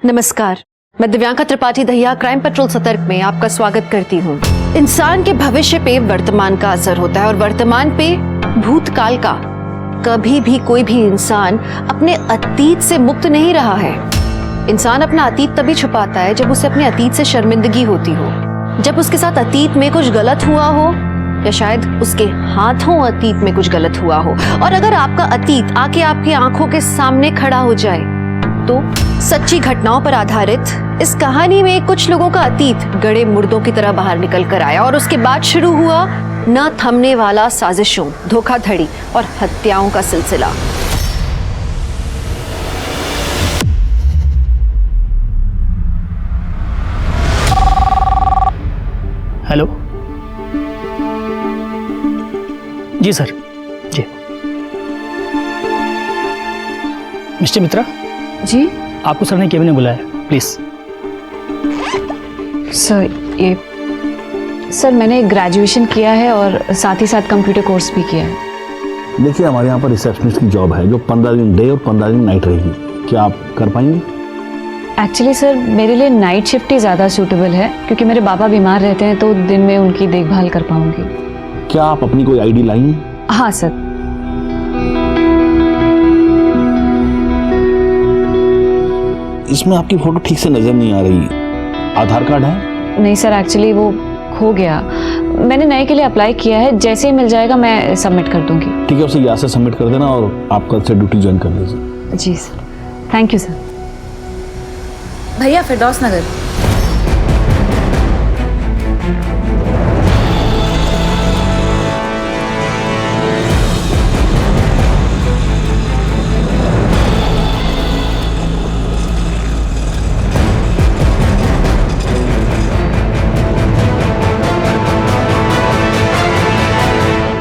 नमस्कार, मैं Divyanka Tripathi Dahiya crime petrol सतर्क में आपका स्वागत करती हूँ। इंसान के भविष्य पे वर्तमान का असर होता है और वर्तमान पे भूतकाल का। कभी भी कोई भी इंसान अपने अतीत से मुक्त नहीं रहा है। इंसान अपना अतीत तभी छुपाता है जब उसे अपने अतीत से शर्मिंदगी होती हो, जब उसके साथ अतीत में कुछ गलत हुआ हो या शायद उसके हाथों अतीत में कुछ गलत हुआ हो। और अगर आपका अतीत आके आपकी आंखों के सामने खड़ा हो जाए तो सच्ची घटनाओं पर आधारित इस कहानी में कुछ लोगों का अतीत गड़े मुर्दों की तरह बाहर निकल कर आया और उसके बाद शुरू हुआ न थमने वाला साजिशों, धोखाधड़ी और हत्याओं का सिलसिला। हेलो जी सर, जी मिस्टर मित्रा जी आपको सर ने केबिन में बुलाया है, प्लीज। सर मैंने ग्रेजुएशन किया है और साथ ही साथ कंप्यूटर कोर्स भी किया है। देखिए, हमारे यहाँ पर रिसेप्शनिस्ट की जॉब है जो 15 दिन डे और 15 दिन नाइट रहेगी। क्या आप कर पाएंगे? एक्चुअली सर मेरे लिए नाइट शिफ्ट ही ज़्यादा सूटेबल है क्योंकि मेरे पापा बीमार रहते हैं तो दिन में उनकी देखभाल कर पाऊंगी। क्या आप अपनी कोई आईडी लाई हैं? हाँ सर। इसमें आपकी फोटो ठीक से नजर नहीं आ रही। आधार कार्ड है? नहीं सर, एक्चुअली वो खो गया। मैंने नए के लिए अप्लाई किया है, जैसे ही मिल जाएगा मैं सबमिट कर दूंगी। ठीक है, उसे यहाँ से सबमिट कर देना और आप कल से ड्यूटी ज्वाइन कर लीजिए। जी सर, थैंक यू सर। भैया फिरदौस नगर।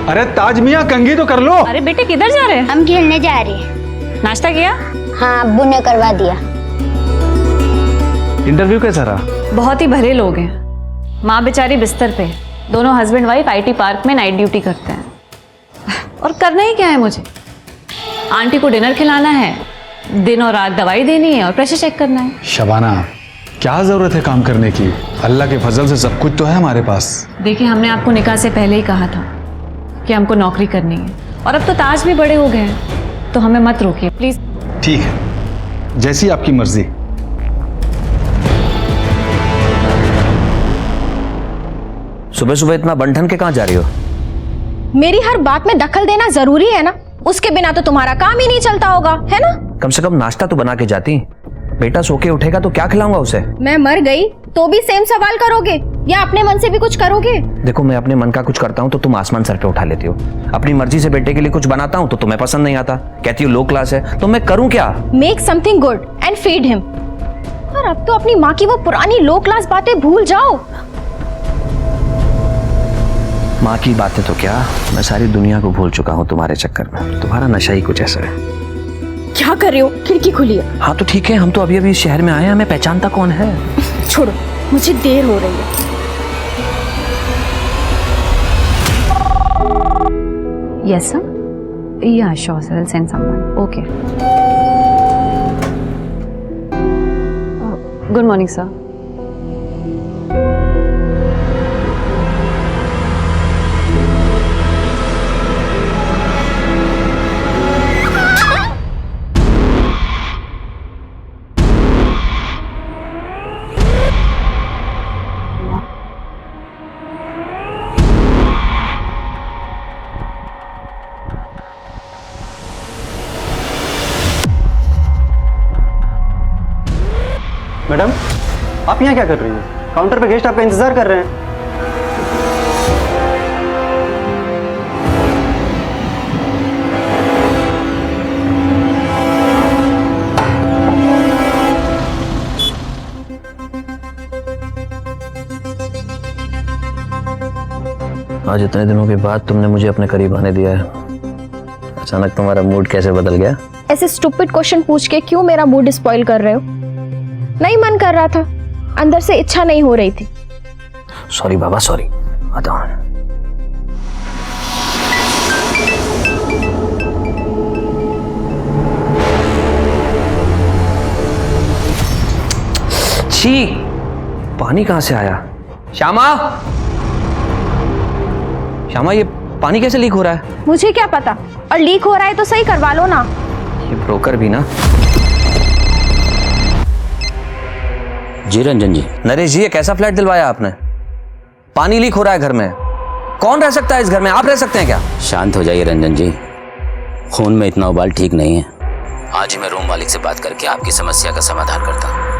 अरे ताज मियां, कंघी तो कर लो। अरे बेटे किधर जा रहे हैं? हम खेलने जा रहे हैं। नाश्ता किया? हाँ, अब्बू ने करवा दिया। इंटरव्यू कैसा रहा? बहुत ही भले लोग हैं। माँ बेचारी बिस्तर पे, दोनों हस्बैंड वाइफ आईटी पार्क में नाइट ड्यूटी करते हैं। और करना ही क्या है मुझे? आंटी को डिनर खिलाना है, दिन और रात दवाई देनी है और प्रेशर चेक करना है। शबाना, क्या जरूरत है काम करने की? अल्लाह के फजल से सब कुछ तो है हमारे पास। देखिए, हमने आपको निकाह से पहले ही कहा था कि हमको नौकरी करनी है और अब तो ताज भी बड़े हो गए हैं, तो हमें मत रोकिए प्लीज। ठीक है, जैसी आपकी मर्जी। सुबह सुबह इतना बंठन के कहाँ जा रही हो? मेरी हर बात में दखल देना जरूरी है ना? उसके बिना तो तुम्हारा काम ही नहीं चलता होगा, है ना? कम से कम नाश्ता तो बना के जाती। बेटा सो के उठेगा तो क्या खिलाऊंगा उसे? मैं मर गई तो भी सेम सवाल करोगे या अपने मन से भी कुछ करोगे? देखो, मैं अपने मन का कुछ करता हूँ तो तुम आसमान सर पे उठा लेती हो। अपनी मर्जी से बेटे के लिए कुछ बनाता हूँ तो तुम्हें पसंद नहीं आता, कहती हो लो क्लास है। तो मैं करूँ क्या? Make something good and feed him. और अब तो अपनी माँ की वो पुरानी लो क्लास बातें भूल जाओ। माँ की बातें तो क्या, मैं सारी दुनिया को भूल चुका हूँ तुम्हारे चक्कर में। तुम्हारा नशा ही कुछ ऐसा है। क्या कर रहे हो? खिड़की खुली है। हाँ तो ठीक है, हम तो अभी अभी इस शहर में आए हैं, हमें पहचानता कौन है? छोड़ो, मुझे देर हो रही है। Yes sir. Yeah, sure sir. I'll send someone. Okay. Good morning sir. Madam, आप यहाँ क्या कर रही हैं? काउंटर पे गेस्ट आपका इंतजार कर रहे हैं। आज इतने दिनों के बाद तुमने मुझे अपने करीब आने दिया है। अचानक तुम्हारा मूड कैसे बदल गया? ऐसे स्टूपिड क्वेश्चन पूछ के क्यों मेरा मूड स्पॉइल कर रहे हो? नहीं मन कर रहा था, अंदर से इच्छा नहीं हो रही थी। सॉरी बाबा, सॉरी। आता हूँ। छी, पानी कहां से आया? श्यामा, श्यामा, ये पानी कैसे लीक हो रहा है? मुझे क्या पता, और लीक हो रहा है तो सही करवा लो ना। ये ब्रोकर भी ना। जी रंजन जी। नरेश जी, ये कैसा फ्लैट दिलवाया आपने? पानी लीक हो रहा है घर में। कौन रह सकता है इस घर में? आप रह सकते हैं क्या? शांत हो जाइए रंजन जी, खून में इतना उबाल ठीक नहीं है। आज ही मैं रूम मालिक से बात करके आपकी समस्या का समाधान करता हूँ।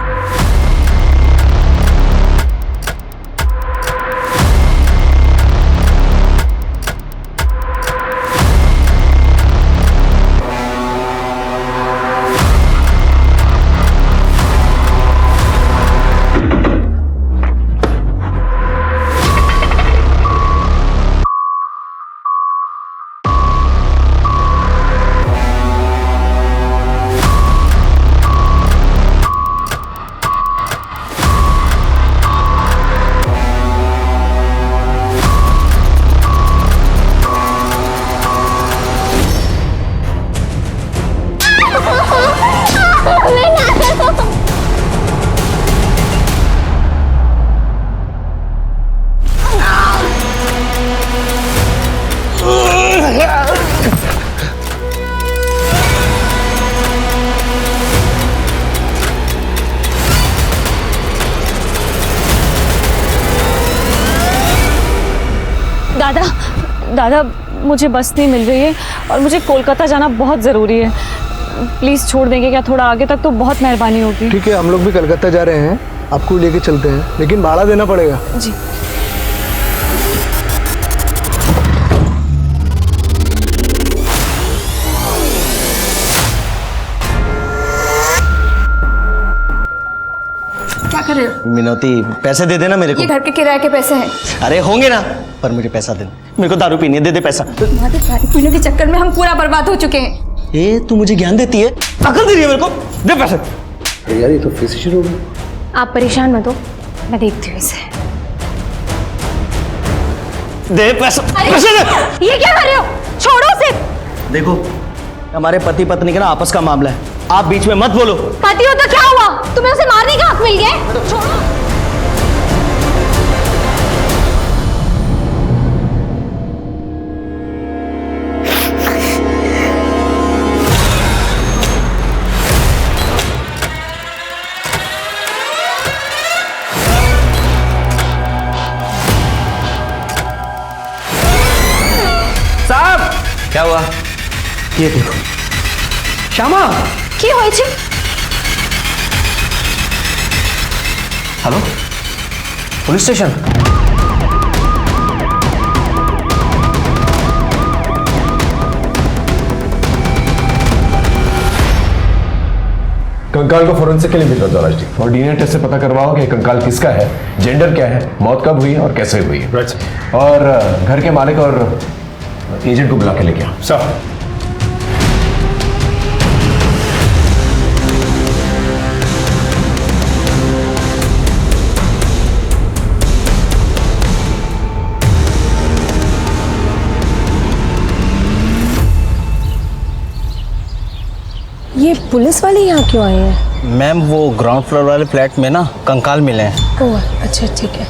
दादा, मुझे बस नहीं मिल रही है और मुझे कोलकाता जाना बहुत ज़रूरी है। प्लीज़ छोड़ देंगे क्या? थोड़ा आगे तक तो बहुत मेहरबानी होगी। ठीक है, हम लोग भी कलकत्ता जा रहे हैं, आपको लेके चलते हैं, लेकिन भाड़ा देना पड़ेगा। जी। क्या कर रहे हो? मिनोती, पैसे दे देना मेरे को। ये घर के किराए के पैसे हैं। अरे होंगे ना, पर मुझे पैसा दे। मेरे को दारू पीनी है, दे दे पैसा। तुम्हारे दारू पीने के चक्कर में हम पूरा बर्बाद हो चुके हैं। ए, तू मुझे ज्ञान देती है, अकल दे रही है मेरे को। दे पैसे। यार ये तो फिर से शुरू हो गया। आप परेशान मत हो, मैं देखती हूँ इसे। दे पैसा, पैसे दे। ये क्या कर रहे हो? छोड़ो उसे। देखो, हमारे पति पत्नी का ना आपस का मामला है, आप बीच में मत बोलो। पति हो तो क्या हुआ? तुम्हें उसे मारने का हक मिल गया? छोड़ो। क्या हुआ? ये देखो श्यामा। কি হয়েছে? Hello, police station. कंकाल को फोरेंसिक के लिए भेजो दौराज जी, और डीएनए टेस्ट से पता करवाओ कि कंकाल किसका है, जेंडर क्या है, मौत कब हुई और कैसे हुई है। और घर के मालिक और एजेंट को बुला के लेके आओ। सर। ये पुलिस वाले यहाँ क्यों आए हैं? मैम, वो ग्राउंड फ्लोर वाले फ्लैट में ना कंकाल मिले हैं। ओह अच्छा, ठीक है।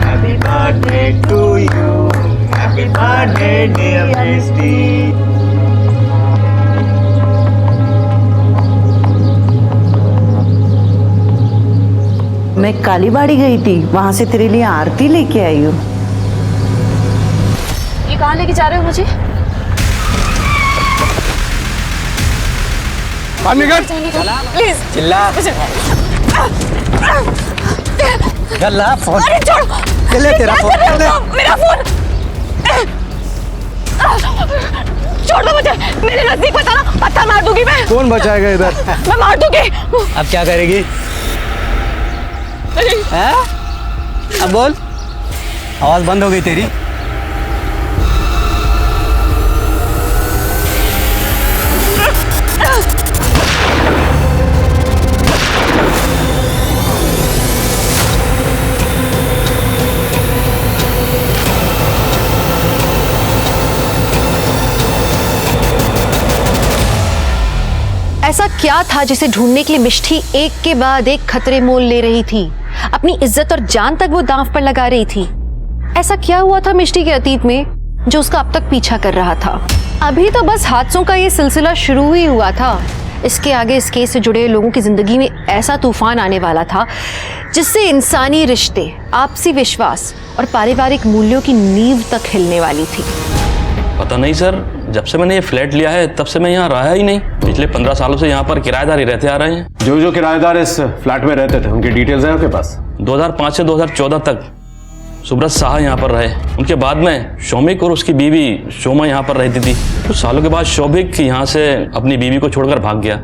Happy birthday to you, happy birthday dear Misty। मैं कालीबाड़ी गई थी, वहां से तेरे लिए आरती लेके आई हूँ। ये कहाँ लेके जा रहे हो मुझे? प्लीज चिल्ला। गल्ला फोन। अरे छोड़। ले तेरा फोन। मेरा फोन। छोड़ दो मुझे, मेरे नजदीक मत आना, पत्थर मार दूंगी मैं। कौन बचाएगा इधर? मैं मार दूंगी। अब क्या करेगी? हैं? अब बोल, आवाज बंद हो गई तेरी। ऐसा क्या था जिसे ढूंढने के लिए मिष्टी एक के बाद एक खतरे मोल ले रही थी? अपनी इज्जत और जान तक वो दांव पर लगा रही थी। ऐसा क्या हुआ था मिष्टी के अतीत में जो उसका अब तक पीछा कर रहा था? अभी तो बस हादसों का ये सिलसिला शुरू ही हुआ था। इसके आगे इस केस से जुड़े लोगों की जिंदगी में ऐसा तूफान आने वाला था जिससे इंसानी रिश्ते, आपसी विश्वास और पारिवारिक मूल्यों की नींव तक हिलने वाली थी। पता नहीं सर, जब से मैंने ये फ्लैट लिया है तब से मैं यहाँ रहा ही नहीं। पिछले 15 सालों से यहाँ पर किराएदार ही रहते आ रहे हैं। जो जो किराएदार इस फ्लैट में रहते थे उनकी डिटेल्स हैं आपके पास? 2005 से 2014 तक सुब्रत साहा यहाँ पर रहे। उनके बाद में शौमिक और उसकी बीवी शोमा यहाँ पर रहती थी। कुछ सालों के बाद शौमिक यहाँ से अपनी बीवी को छोड़कर भाग गया।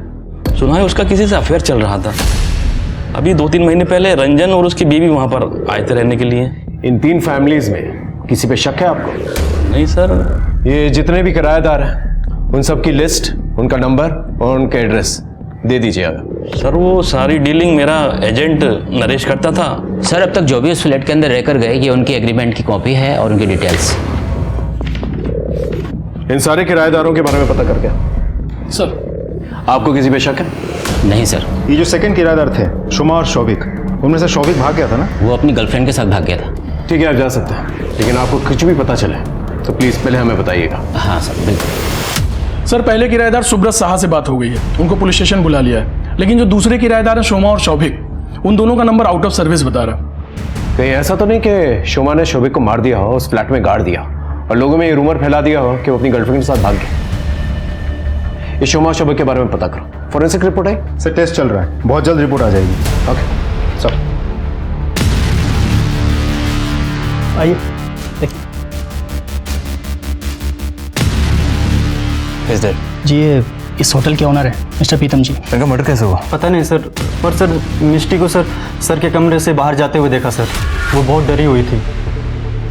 सुना है उसका किसी से अफेयर चल रहा था। अभी 2-3 महीने पहले रंजन और उसकी बीवी वहाँ पर आए थे रहने के लिए। इन 3 फैमिलीज में किसी पे शक है आपको? नहीं सर। ये जितने भी किराएदार हैं उन सब की लिस्ट, उनका नंबर और उनका एड्रेस दे दीजिएगा। सर वो सारी डीलिंग मेरा एजेंट नरेश करता था। सर अब तक जो भी उस फ्लैट के अंदर रहकर गए ये उनकी एग्रीमेंट की कॉपी है और उनकी डिटेल्स। इन सारे किराएदारों के बारे में पता करके सर आपको किसी पे शक है? नहीं सर। ये जो सेकंड किराएदार थे शोमा और शौविक, उनमें से शौविक भाग गया था ना? वो अपनी गर्लफ्रेंड के साथ भाग गया था। ठीक है, आप जा सकते हैं, लेकिन आपको कुछ भी पता चले तो प्लीज पहले हमें बताइएगा। हाँ सर बिल्कुल। सर पहले किराएदार सुब्रत साहा से बात हो गई है, उनको पुलिस स्टेशन बुला लिया है। लेकिन जो दूसरे किराएदार हैं शोमा और शौभिक, उन दोनों का नंबर आउट ऑफ सर्विस बता रहा। कहीं ऐसा तो नहीं कि शोमा ने शौभिक को मार दिया हो, उस फ्लैट में गाड़ दिया और लोगों में ये रूमर फैला दिया हो कि वो अपनी गर्लफ्रेंड के साथ भाग गया? ये शोमा और शौभिक के बारे में पता करो। फॉरेंसिक रिपोर्ट आई? सर टेस्ट चल रहा है, बहुत जल्द रिपोर्ट आ जाएगी। ओके सर आइए। जी ये इस होटल के ओनर है मिस्टर प्रीतम जी। इनका मर्डर कैसे हुआ? पता नहीं सर, पर सर मिष्टी को सर के कमरे से बाहर जाते हुए देखा सर। वो बहुत डरी हुई थी।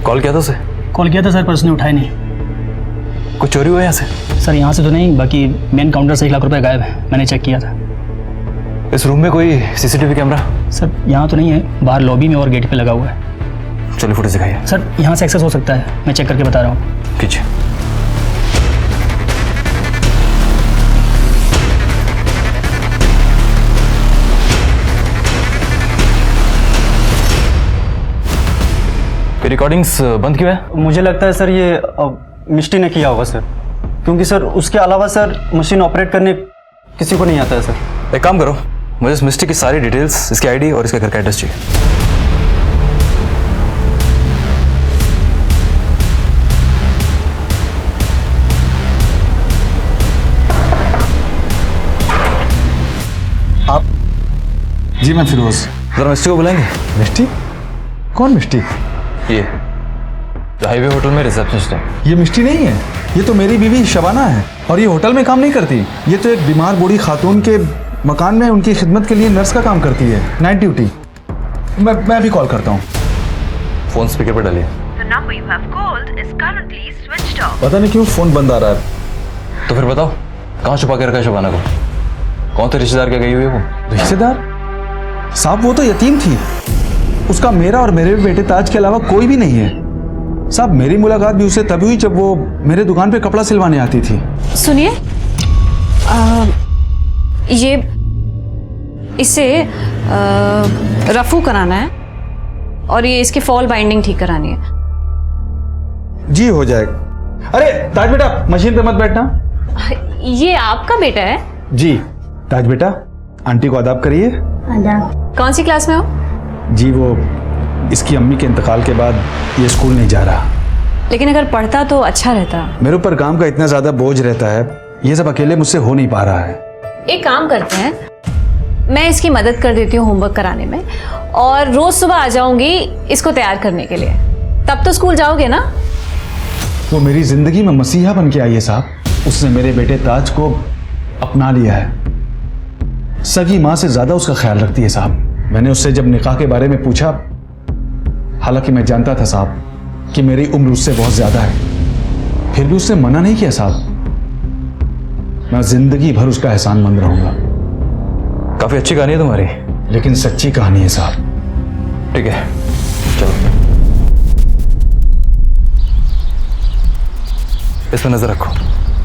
कॉल किया था उसे? कॉल किया था सर पर उसने उठाया नहीं। कुछ चोरी हुआ यहाँ से? सर यहाँ से तो नहीं, बाकी मेन काउंटर से 1 लाख रुपए गायब है, मैंने चेक किया था। इस रूम में कोई सीसीटीवी कैमरा? सर यहाँ तो नहीं है, बाहर लॉबी में और गेट पे लगा हुआ है। चलिए फुटेज दिखाइए। सर यहाँ से एक्सेस हो सकता है, मैं चेक करके बता रहा हूँ। कीजिए। रिकॉर्डिंग्स बंद क्यों है? मुझे लगता है सर ये मिष्टी ने किया होगा सर, क्योंकि सर उसके अलावा सर मशीन ऑपरेट करने किसी को नहीं आता है सर। एक काम करो, मुझे इस मिस्टी की सारी डिटेल्स, इसकी आईडी और इसके घर का एड्रेस चाहिए। आप? जी मैं फिरोज। जरा मिस्टी को बुलाएंगे। मिष्टी? कौन मिष्टी? ये जो हाईवे होटल में रिसेप्शनिस्ट है। ये मिष्टी नहीं है, ये तो मेरी बीवी शबाना है और ये होटल में काम नहीं करती। ये तो एक बीमार बूढ़ी खातून के मकान में उनकी खिदमत के लिए नर्स का काम करती है, नाइट ड्यूटी। मैं भी कॉल करता हूँ। फोन स्पीकर पर डालिए। पता नहीं क्यों फोन बंद आ रहा है। तो फिर बताओ कहाँ छुपा के रखा है शबाना को? कौन थे रिश्तेदार क्या गई हुई है वो? रिश्तेदार? साहब वो तो यतीम थी, उसका मेरा और मेरे बेटे ताज के अलावा कोई भी नहीं है। साहब मेरी मुलाकात भी उससे तभी हुई जब वो मेरे दुकान पे कपड़ा सिलवाने आती थी। सुनिए, ये इसे रफू कराना है और ये इसकी फॉल बाइंडिंग ठीक करानी है। जी हो जाएगा। अरे ताज बेटा मशीन पे मत बैठना। ये आपका बेटा है? जी ताज बेटा, आंटी को आदाब करिए। कौन सी क्लास में हो? जी वो इसकी अम्मी के इंतकाल के बाद ये स्कूल नहीं जा रहा। लेकिन अगर पढ़ता तो अच्छा रहता। मेरे ऊपर काम का इतना ज्यादा बोझ रहता है, ये सब अकेले मुझसे हो नहीं पा रहा है। एक काम करते हैं, मैं इसकी मदद कर देती हूँ होमवर्क कराने में और रोज सुबह आ जाऊंगी इसको तैयार करने के लिए। तब तो स्कूल जाओगे ना? वो मेरी जिंदगी में मसीहा बन के आई है साहब। उसने मेरे बेटे ताज को अपना लिया है, सगी माँ से ज्यादा उसका ख्याल रखती है साहब। मैंने उससे जब निकाह के बारे में पूछा, हालांकि मैं जानता था साहब कि मेरी उम्र उससे बहुत ज्यादा है, फिर भी उसने मना नहीं किया साहब। मैं जिंदगी भर उसका एहसानमंद रहूंगा। काफी अच्छी कहानी है तुम्हारी, लेकिन सच्ची कहानी है साहब। ठीक है चलो, इस पर नजर रखो।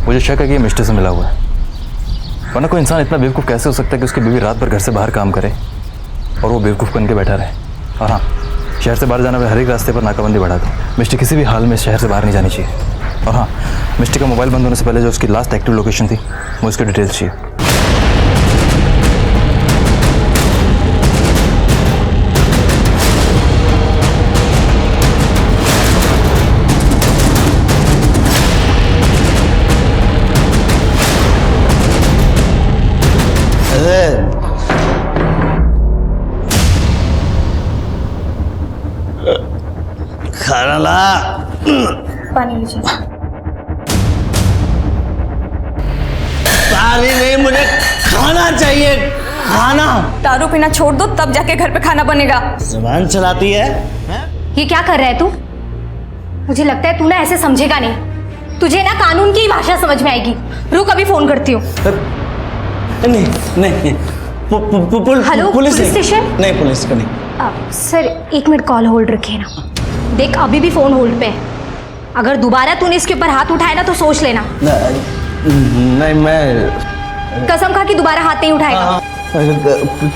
मुझे शक है कि ये मिस्टर से मिला हुआ है। वरना कोई इंसान इतना बेवकूफ़ कैसे हो सकता है कि उसकी बीवी रात भर घर से बाहर काम करे और वो बेवकूफ़ बन के बैठा रहे। और हाँ, शहर से बाहर जाना, हर एक रास्ते पर नाकाबंदी बढ़ा दो। मिस्टी किसी भी हाल में शहर से बाहर नहीं जानी चाहिए। और हाँ, मिस्टी का मोबाइल बंद होने से पहले जो उसकी लास्ट एक्टिव लोकेशन थी, मुझे उसकी डिटेल्स चाहिए। खाना ला। पानी लीजिए। पानी नहीं, मुझे खाना चाहिए, खाना। दारू पीना छोड़ दो, तब जाके घर पे खाना बनेगा। जुबान चलाती है? ये क्या कर रहा है तू? मुझे लगता है तू ना ऐसे समझेगा नहीं। तुझे ना कानून की भाषा समझ में आएगी। रुक, अभी फोन करती हूँ। नहीं नहीं, हेलो, पुलिस स्टेशन? नहीं, पुलिस को नहीं। सर 1 मिनट कॉल होल्ड रखिए ना। देख, अभी भी फोन होल्ड पे है। अगर दोबारा तूने इसके ऊपर हाथ उठाया ना तो सोच लेना। नहीं, मैं कसम खा कि दोबारा हाथ नहीं उठाएगा।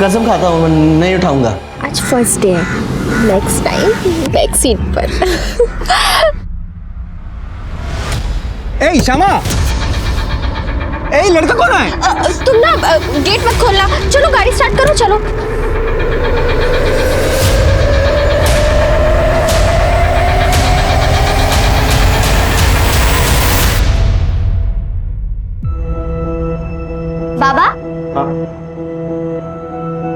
कसम खाता हूँ, मैं नहीं उठाऊंगा। आज फर्स्ट डे है, नेक्स्ट टाइम बैक सीट पर। ए श्यामा, ए लड़का कौन है? तुम ना गेट मत खोलना। चलो गाड़ी स्टार्ट करो, चलो। बाबा,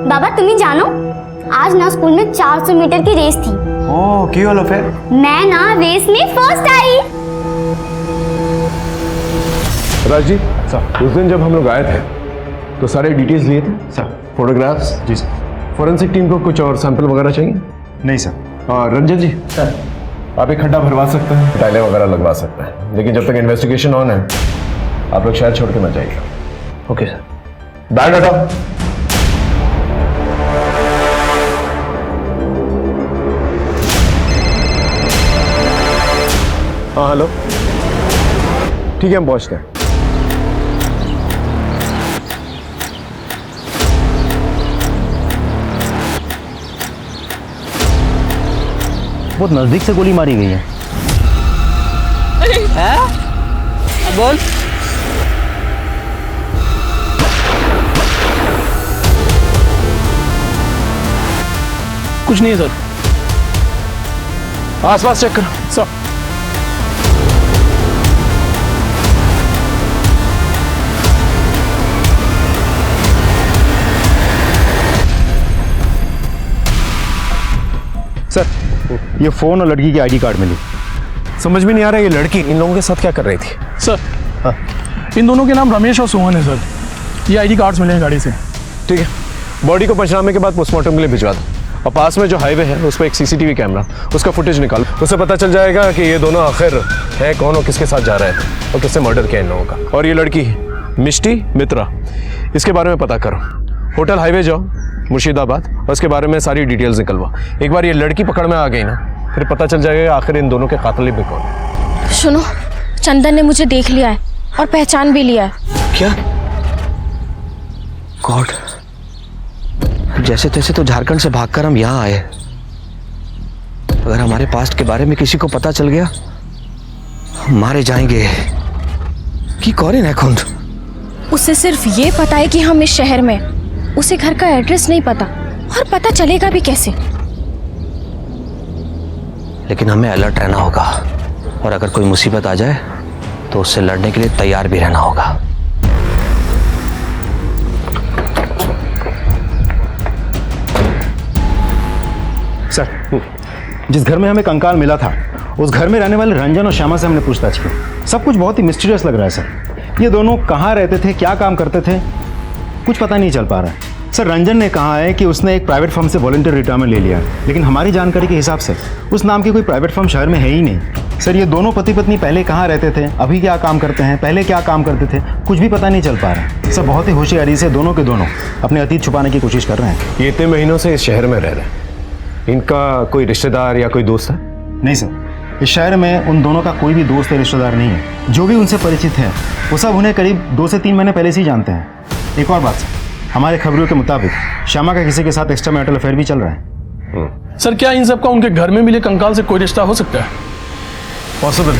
बाबा तुम्हें जानो, आज ना स्कूल में 400 मीटर की रेस थी। ओह, क्यों लो फिर? मैं ना रेस में फर्स्ट आई। राज जी सर, उस दिन जब हम लोग आए थे तो सारे डिटेल्स लिए थे सर, फोटोग्राफ्स। जी सर। फोरेंसिक टीम को कुछ और सैंपल वगैरह चाहिए? नहीं सर। और रंजन जी सर, आप एक खड्डा भरवा सकते हैं, टाइलें वगैरह लगवा सकते हैं, लेकिन जब तक इन्वेस्टिगेशन ऑन है आप लोग शहर छोड़ के मत जाइएगा। Okay sir. बैग हटाओ। हाँ हेलो, ठीक है हम पहुंचते हैं। बहुत नजदीक से गोली मारी गई है। बोल। कुछ नहीं है सर। आसपास चेक करो सर। सर, ये फोन और लड़की की आईडी कार्ड मिली। समझ में नहीं आ रहा ये लड़की इन लोगों के साथ क्या कर रही थी? सर हाँ, इन दोनों के नाम रमेश और सोहन है सर। ये आईडी कार्ड्स मिले हैं गाड़ी से। ठीक है, बॉडी को पंचनामे के बाद पोस्टमार्टम के लिए भिजवा दो, और पास में जो हाईवे है उस पर एक सीसीटीवी कैमरा, उसका फुटेज निकालो। उससे पता चल जाएगा कि ये दोनों आखिर है कौन और किसके साथ जा रहे थे और किससे मर्डर किया इन लोगों का। और ये लड़की मिष्टी मित्रा, इसके बारे में पता करो। होटल हाईवे जाओ मुर्शिदाबाद और उसके बारे में सारी डिटेल्स निकलवा। एक बार ये लड़की पकड़ में आ गई ना, फिर पता चल जाएगा आखिर इन दोनों के कातिल भी कौन है। सुनो, चंदन ने मुझे देख लिया है और पहचान भी लिया है। क्या? गॉड, जैसे तैसे तो झारखंड से भागकर हम यहाँ आए। अगर हमारे पास्ट के बारे में किसी को पता चल गया, हम मारे जाएंगे। कि कौन है खुंद? उसे सिर्फ ये पता है कि हम इस शहर में, उसे घर का एड्रेस नहीं पता, और पता चलेगा भी कैसे। लेकिन हमें अलर्ट रहना होगा, और अगर कोई मुसीबत आ जाए तो उससे लड़ने के लिए तैयार भी रहना होगा। सर, जिस घर में हमें कंकाल मिला था, उस घर में रहने वाले रंजन और श्यामा से हमने पूछताछ की। सब कुछ बहुत ही मिस्टीरियस लग रहा है सर। ये दोनों कहाँ रहते थे, क्या काम करते थे, कुछ पता नहीं चल पा रहा है। सर, रंजन ने कहा है कि उसने एक प्राइवेट फर्म से वॉलंटियर रिटायरमेंट ले लिया, लेकिन हमारी जानकारी के हिसाब से उस नाम की कोई प्राइवेट फर्म शहर में है ही नहीं। सर, ये दोनों पति पत्नी पहले कहाँ रहते थे, अभी क्या काम करते हैं, पहले क्या काम करते थे, कुछ भी पता नहीं चल पा रहा है। सर, बहुत ही होशियारी से दोनों के दोनों अपने अतीत छुपाने की कोशिश कर रहे हैं। ये इतने महीनों से इस शहर में रह रहे हैं, इनका कोई रिश्तेदार या कोई दोस्त है? नहीं सर, इस शहर में उन दोनों का कोई भी दोस्त या रिश्तेदार नहीं है। जो भी उनसे परिचित है वो सब उन्हें करीब 2 से 3 महीने पहले से ही जानते हैं। एक और बात सर, हमारे खबरों के मुताबिक श्यामा का किसी के साथ एक्स्ट्रा मैरिटल अफेयर भी चल रहा है। सर क्या इन सबका उनके घर में मिले कंकाल से कोई रिश्ता हो सकता है? पॉसिबल।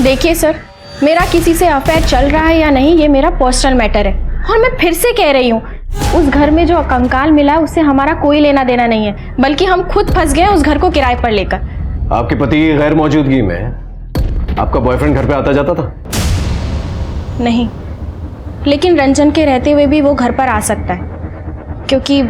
देखिए सर, मेरा किसी से अफेयर चल रहा है या नहीं ये मेरा पर्सनल मैटर है, और मैं फिर से कह रही हूँ उस घर में जो कंकाल मिला उससे हमारा कोई लेना देना नहीं है, बल्कि हम खुद फंस गए उस घर को किराए पर लेकर। आपके पति की गैर मौजूदगी में आपका बॉयफ्रेंड घर पे आता जाता था? नहीं, लेकिन रंजन के रहते हुए भी वो घर पर आ सकता है, क्योंकि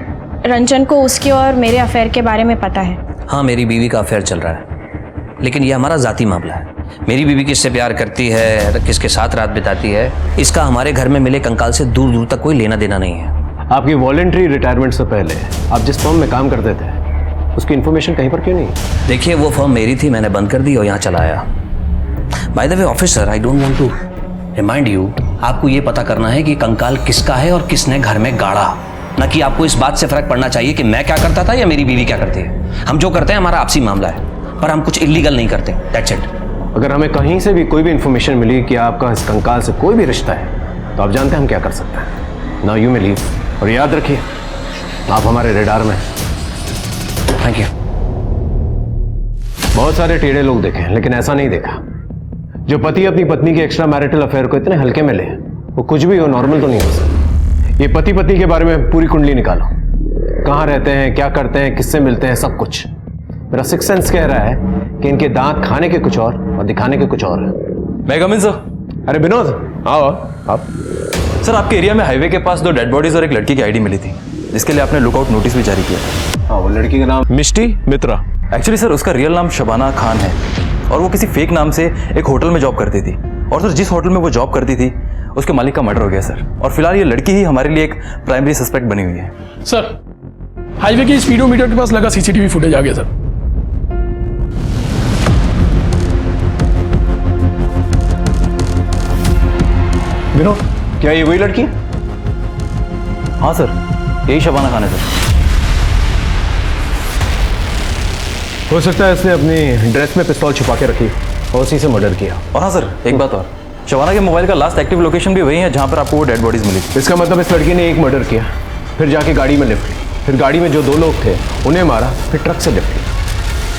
रंजन को उसके और मेरे अफेयर के बारे में पता है। हाँ, मेरी बीवी का अफेयर चल रहा है, लेकिन यह हमारा जाती मामला है। मेरी बीवी किससे प्यार करती है, किसके साथ रात बिताती है, इसका हमारे घर में मिले कंकाल से दूर दूर तक कोई लेना देना नहीं है। आपकी वॉलंटरी रिटायरमेंट से पहले आप जिस फर्म में काम करते थे उसकी इन्फॉर्मेशन कहीं पर क्यों नहीं? देखिए, वो फर्म मेरी थी, मैंने बंद कर दी और यहाँ चला आया। By the way officer, I don't want to remind you, आपको ये पता करना है कि कंकाल किसका है और किसने घर में गाड़ा, न कि आपको इस बात से फर्क पड़ना चाहिए कि मैं क्या करता था या मेरी बीवी क्या करती है। हम जो करते हैं हमारा आपसी मामला है, पर हम कुछ इलीगल नहीं करते, दैट्स इट। अगर हमें कहीं से भी कोई भी इंफॉर्मेशन मिली कि आपका इस कंकाल से कोई भी रिश्ता है तो आप जानते हैं हम क्या कर सकते हैं। नाउ यू मे लीव, और याद रखिए आप हमारे रेडार में। Thank you. बहुत सारे टेढ़े लोग देखे हैं, लेकिन ऐसा नहीं देखा जो पति अपनी पत्नी के एक्स्ट्रा मैरिटल अफेयर को इतने हल्के में ले। वो कुछ भी हो, नॉर्मल तो नहीं हो सकता। ये पति पत्नी के बारे में पूरी कुंडली निकालो, कहाँ रहते हैं, क्या करते हैं, किससे मिलते हैं, सब कुछ। मेरा सिक्स सेंस कह रहा है कि इनके दांत खाने के कुछ और दिखाने के कुछ और है। मैं कम इन सर? अरे विनोद, आओ आप। सर, आपके एरिया में हाईवे के पास 2 डेड बॉडीज और एक लड़की की आईडी मिली थी, जिसके लिए आपने लुकआउट नोटिस भी जारी किया था। हाँ, वो लड़की का नाम मिष्टी मित्रा। एक्चुअली सर उसका रियल नाम शबाना खान है, और वो किसी फेक नाम से एक होटल में जॉब करती थी। और सर जिस होटल में वो जॉब करती थी उसके मालिक का मर्डर हो गया सर, और फिलहाल ये लड़की ही हमारे लिए एक प्राइमरी सस्पेक्ट बनी हुई है। सर हाईवे के स्पीडोमीटर के पास लगा सीसीटीवी फुटेज आ गया सर। विनोद, क्या ये वही लड़की? हाँ सर, यही शबाना खान है सर। हो सकता है इसने अपनी ड्रेस में पिस्तौल छुपा के रखी और उसी से मर्डर किया। और हाँ सर, एक बात और, शबाना के मोबाइल का लास्ट एक्टिव लोकेशन भी वही है जहाँ पर आपको वो डेड बॉडीज मिली। इसका मतलब इस लड़की ने एक मर्डर किया, फिर जाके गाड़ी में लिफ्ट ली, फिर गाड़ी में जो 2 लोग थे उन्हें मारा, फिर ट्रक से लिफ्ट ली।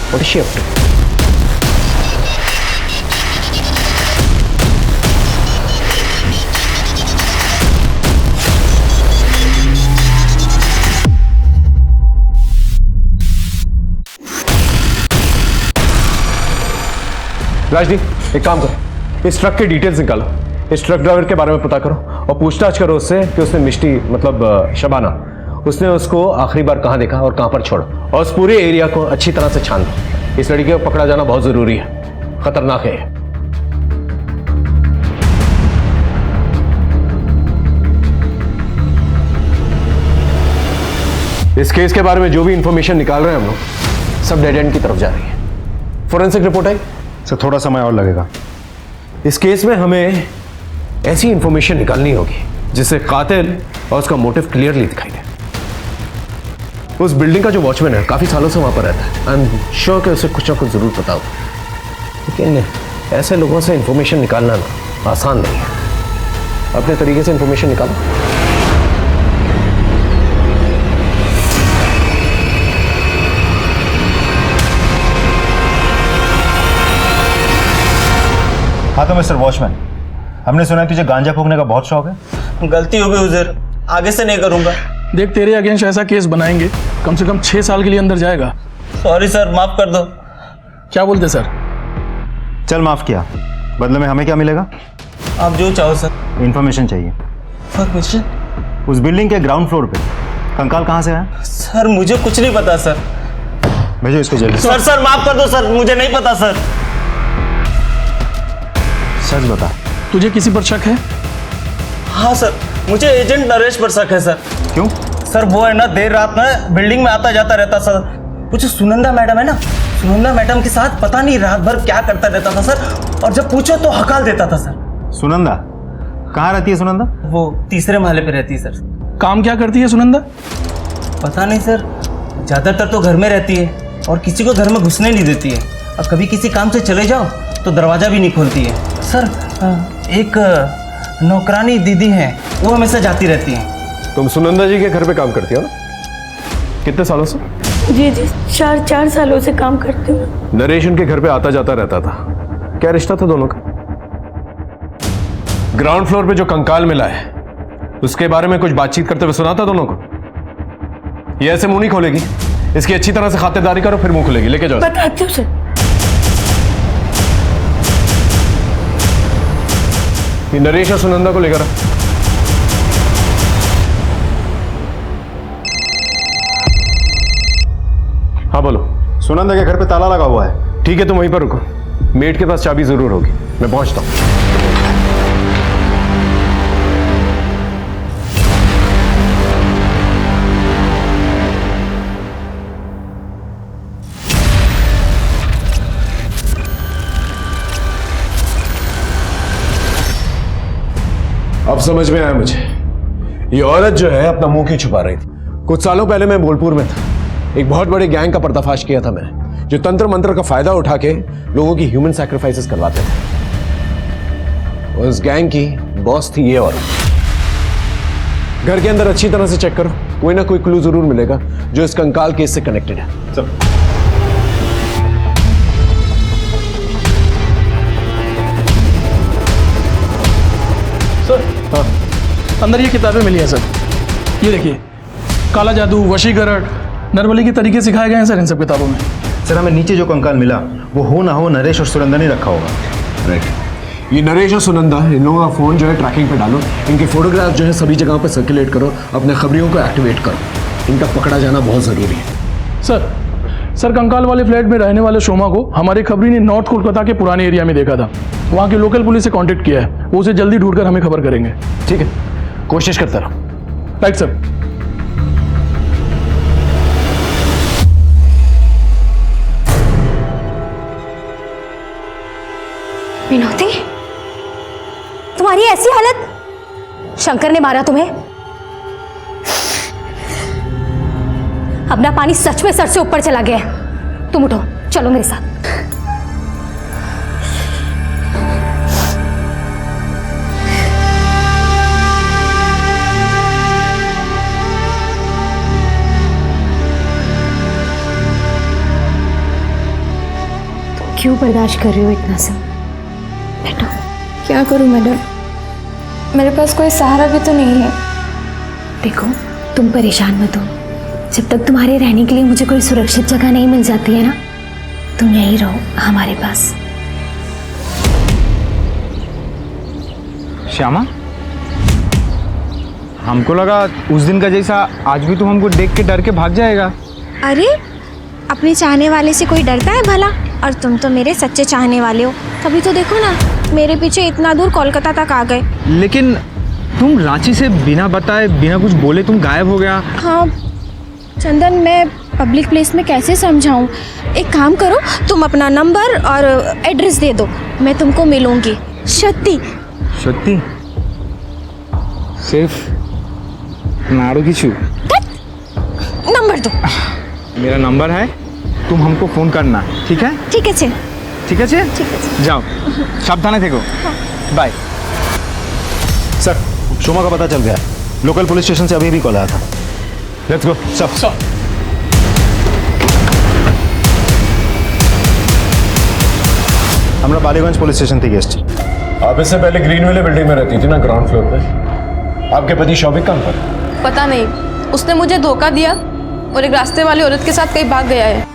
What is she up to? Rajdeep, एक काम करो, इस ट्रक के डिटेल्स निकालो, इस ट्रक ड्राइवर के बारे में पता करो और पूछताछ करो उससे कि उसने मिष्टी मतलब शबाना, उसने उसको आखिरी बार कहाँ देखा और कहाँ पर छोड़ा, और उस पूरे एरिया को अच्छी तरह से छान दो। इस लड़की को पकड़ा जाना बहुत जरूरी है, खतरनाक है। इस केस के बारे में जो भी इंफॉर्मेशन निकाल रहे हैं हम लोग, सब डेड एंड की तरफ जा रही है। फोरेंसिक रिपोर्ट आई सर, थोड़ा समय और लगेगा। इस केस में हमें ऐसी इंफॉर्मेशन निकालनी होगी जिससे कातिल और उसका मोटिव क्लियरली दिखाई दे। उस बिल्डिंग का जो वॉचमैन है काफी सालों से वहां पर रहता है, आई एम श्योर कि उसे कुछ ना कुछ जरूर पता होगा। लेकिन ऐसे लोगों से इंफॉर्मेशन निकालना ना आसान नहीं है। अपने तरीके से इंफॉर्मेशन निकालो। हाँ तो मिस्टर वॉचमैन, हमने सुना है तुझे गांजा फूकने का बहुत शौक है। गलती हो गई हुजूर, आगे से नहीं करूंगा। देख, तेरे अगेंस्ट ऐसा केस बनाएंगे कम से कम 6 साल के लिए अंदर जाएगा। सॉरी सर, माफ कर दो। क्या बोलते सर? चल माफ किया, बदले में हमें क्या मिलेगा? आप जो चाहो सर। इंफॉर्मेशन चाहिए। इंफॉर्मेशन? उस बिल्डिंग के ग्राउंड फ्लोर पे कंकाल कहाँ से आया? सर मुझे कुछ नहीं पता सर। भेजो इसको जल्दी। सर माफ कर दो सर, मुझे नहीं पता सर। सच बता, तुझे किसी पर शक है? हाँ सर, मुझे एजेंट नरेश पर शक है सर। क्यों? सर वो है ना, देर रात में बिल्डिंग में आता जाता रहता सर। वो जो सुनंदा मैडम है ना, सुनंदा मैडम के साथ पता नहीं रात भर क्या करता रहता था सर, और जब पूछो तो हकाल देता था सर। सुनंदा कहाँ रहती है? सुनंदा वो 3रे महले पे रहती है सर। काम क्या करती है सुनंदा? पता नहीं सर, ज्यादातर तो घर में रहती है और किसी को घर में घुसने नहीं देती है, और कभी किसी काम से चले जाओ तो दरवाजा भी नहीं खोलती है सर। एक नौकरानी दीदी है, वो हमेशा जाती रहती है। तुम सुनंदा जी के घर पे काम करती हो ना? कितने सालों से? जी जी, 4 सालों से काम करती हूँ। नरेश उनके घर पे आता जाता रहता था। क्या रिश्ता था दोनों का? ग्राउंड फ्लोर पे जो कंकाल मिला है उसके बारे में कुछ बातचीत करते हुए सुना था दोनों को? ये ऐसे मुंह नहीं खोलेगी, इसकी अच्छी तरह से खातिरदारी करो फिर मुंह खुलेगी। लेके जाओ। बताती हूँ सर। ये नरेश और सुनंदा को लेकर आ। हाँ बोलो। सुनंदा के घर पे ताला लगा हुआ है। ठीक है तुम वहीं पर रुको, मेट के पास चाबी जरूर होगी, मैं पहुंचता हूं। अब समझ में आया मुझे, ये औरत जो है अपना मुंह क्यों छुपा रही थी। कुछ सालों पहले मैं बोलपुर में था, एक बहुत बड़े गैंग का पर्दाफाश किया था मैंने, जो तंत्र मंत्र का फायदा उठा के लोगों की ह्यूमन सैक्रिफाइसेस करवाते थे। उस गैंग की बॉस थी ये औरत। घर के अंदर अच्छी तरह से चेक करो, कोई ना कोई क्लू जरूर मिलेगा जो इस कंकाल केस से कनेक्टेड है। सब सर, हाँ, अंदर ये किताबें मिली हैं सर। ये देखिए, काला जादू, वशीकरण, नरबली के तरीके सिखाए गए हैं सर इन सब किताबों में। सर हमें नीचे जो कंकाल मिला वो हो ना हो नरेश और सुनंदा ने रखा होगा। राइट, ये नरेश और सुनंदा, इन लोगों का फोन जो है ट्रैकिंग पे डालो, इनके फोटोग्राफ जो है सभी जगहों पे सर्कुलेट करो, अपने खबरियों को एक्टिवेट करो, इनका पकड़ा जाना बहुत जरूरी है। सर कंकाल वाले फ्लैट में रहने वाले शोमा को हमारे खबरी ने नॉर्थ कोलकाता के पुराने एरिया में देखा था। वहाँ की लोकल पुलिस से कांटेक्ट किया है, वो उसे जल्दी ढूंढकर हमें खबर करेंगे। ठीक है, कोशिश करता रहो। Right sir. विनोदी, तुम्हारी ऐसी हालत? शंकर ने मारा तुम्हें? अपना पानी सच में सर से ऊपर चला गया है। तुम उठो, चलो मेरे साथ। तुम क्यों बर्दाश्त कर रही हो इतना सब? बैठो। क्या करूं मैडम, मेरे पास कोई सहारा भी तो नहीं है। देखो, तुम परेशान मत हो। जब तक तुम्हारे रहने के लिए मुझे कोई सुरक्षित जगह नहीं मिल जाती है ना, तुम यहीं रहो हमारे पास। श्यामा, हमको लगा उस दिन का जैसा आज भी तुम हमको देख के डर के भाग जाएगा। अरे, अपने चाहने वाले से कोई डरता है भला? और तुम तो मेरे सच्चे चाहने वाले हो, तभी तो देखो ना मेरे पीछे इतना दूर कोलकाता तक आ गए। लेकिन तुम रांची से बिना बताए बिना कुछ बोले तुम गायब हो गया। हाँ चंदन, मैं पब्लिक प्लेस में कैसे समझाऊं? एक काम करो, तुम अपना नंबर और एड्रेस दे दो, मैं तुमको मिलूंगी। सत्ती सत्ती सिर्फ नाड़ू की छू। नंबर दो। मेरा नंबर है, तुम हमको फोन करना, ठीक है? ठीक है, ठीक है, ठीक है। जाओ, सावधान देखो। बाय। सर, शोमा का पता चल गया, लोकल पुलिस स्टेशन से अभी भी कॉल आया था। Let's go. सब हमरा बालीगंज पुलिस स्टेशन थी गेस्ट। आप इससे पहले ग्रीन वेले बिल्डिंग में रहती थी ना, ग्राउंड फ्लोर पे। आपके पति शौबिक कहाँ पर? पता नहीं, उसने मुझे धोखा दिया और एक रास्ते वाली औरत के साथ कहीं भाग गया है।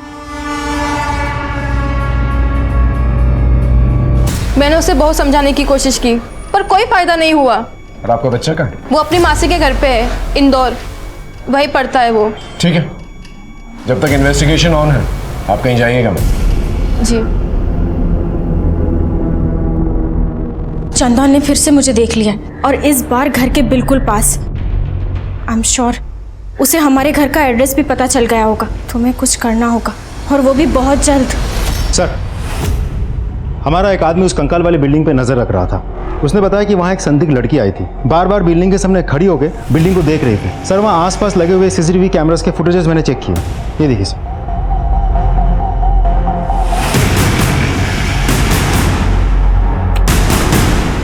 मैंने उसे बहुत समझाने की कोशिश की पर कोई फायदा नहीं हुआ। और आपका बच्चा कहाँ? वो अपनी मासी के घर पे है, इंदौर, वहीं पढ़ता है वो। ठीक है, जब तक इन्वेस्टिगेशन ऑन है आप कहीं जाइएगा मत। जी। चंदन ने फिर से मुझे देख लिया और इस बार घर के बिल्कुल पास। आई एम श्योर उसे हमारे घर का एड्रेस भी पता चल गया होगा। तुम्हें कुछ करना होगा और वो भी बहुत जल्द। सर, हमारा एक आदमी उस कंकाल वाली बिल्डिंग पे नजर रख रहा था। उसने बताया कि वहाँ एक संदिग्ध लड़की आई थी, बार बार बिल्डिंग के सामने खड़ी होकर बिल्डिंग को देख रही थी। सर, वहाँ आसपास लगे हुए सीसीटीवी कैमरास के फुटेजेस मैंने चेक किए, ये देखिए सर।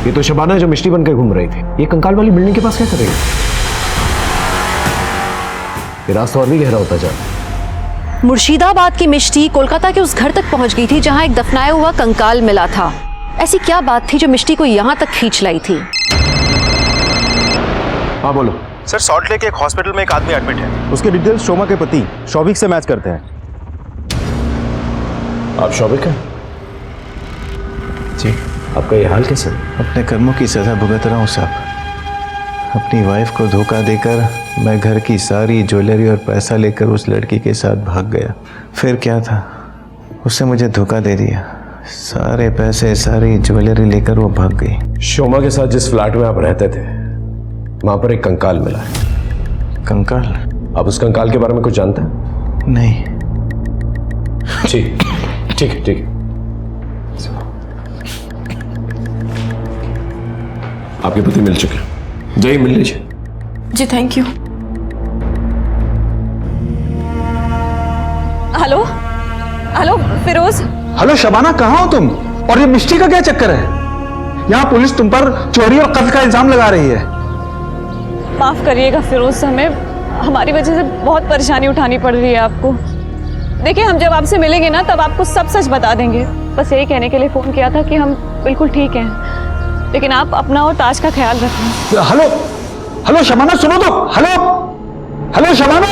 ये तो शबाना जो मिष्टी बनकर घूम रही थी, ये कंकाल वाली बिल्डिंग के पास क्या करेगी? ये रास्ता और भी गहरा होता जा रहा है। मुर्शिदाबाद की मिष्टी कोलकाता के उस घर तक पहुंच गई थी जहां एक दफनाया हुआ कंकाल मिला था। ऐसी क्या बात थी जो मिष्टी को यहां तक खींच लाई थी? हाँ बोलो। सर, सॉल्ट लेक एक हॉस्पिटल में एक आदमी एडमिट है। उसके डिटेल्स शोमा के पति शौविक से मैच करते हैं। आप शौविक हैं? जी। आपका ये हाल कैसे? अपने कर्मों की सजा भुगत रहा हूँ साहब। अपनी वाइफ को धोखा देकर मैं घर की सारी ज्वेलरी और पैसा लेकर उस लड़की के साथ भाग गया। फिर क्या था, उसने मुझे धोखा दे दिया। सारे पैसे सारी ज्वेलरी लेकर वो भाग गई। शोमा के साथ जिस फ्लैट में आप रहते थे वहां पर एक कंकाल मिला है। कंकाल? आप उस कंकाल के बारे में कुछ जानते हैं? नहीं। ठीक ठीक है, ठीक है। आपके पति मिल चुके हैं, जाइए मिल लीजिए। जी thank you. Hello hello Firoz. Hello Shabana, कहाँ हो तुम? और ये मिष्टी का क्या चक्कर है? यहाँ पुलिस तुम पर चोरी और कत्ल का इल्जाम लगा रही है। माफ करिएगा फिरोज, हमें हमारी वजह से बहुत परेशानी उठानी पड़ रही है आपको। देखिए, हम जब आपसे मिलेंगे ना तब आपको सब सच बता देंगे। बस यही कहने के लिए फोन किया था कि हम बिल्कुल ठीक हैं, लेकिन आप अपना और ताज का ख्याल रखें। हेलो हेलो शबाना, सुनो तो। Hello hello Shabana.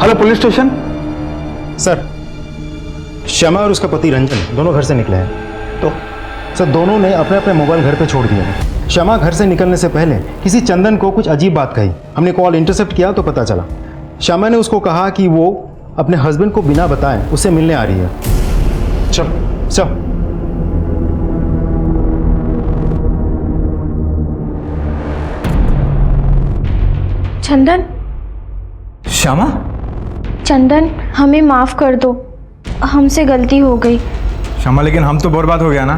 Hello police station. Sir, Shama और उसका पति रंजन दोनों घर से निकले हैं। तो सर, दोनों ने अपने अपने मोबाइल घर पे छोड़ दिए हैं। शमा घर से निकलने से पहले किसी चंदन को कुछ अजीब बात कही। हमने कॉल इंटरसेप्ट किया तो पता चला शमा ने उसको कहा कि वो अपने हस्बैंड को बिना बताए उससे मिलने आ रही है। चल चल। चंदन। श्यामा। चंदन, हमें माफ कर दो, हमसे गलती हो गई। श्यामा, लेकिन हम तो बर्बाद हो गया ना।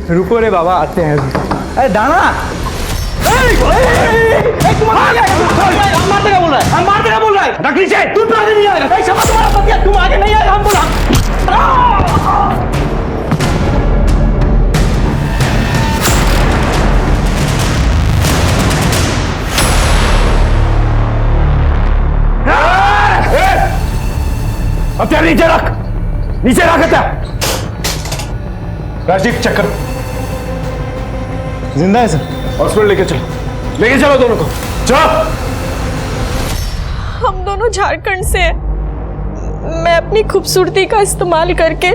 रुको रे बाबा, आते हैं। अरे दाना, मारते क्या बोल रहा है? हम मारते क्या बोल रहा है? रख लीजिए। तू तो आगे नहीं आएगा। शमा तुम्हारा पति है, तुम आगे नहीं आएगा। हम बोला अब क्या नीचे रख, नीचे रख। राजदीप चेक करो। जिंदा है सर। हॉस्पिटल लेके चलो दोनों को। चलो। हम दोनों झारखंड से हैं। मैं अपनी खूबसूरती का इस्तेमाल करके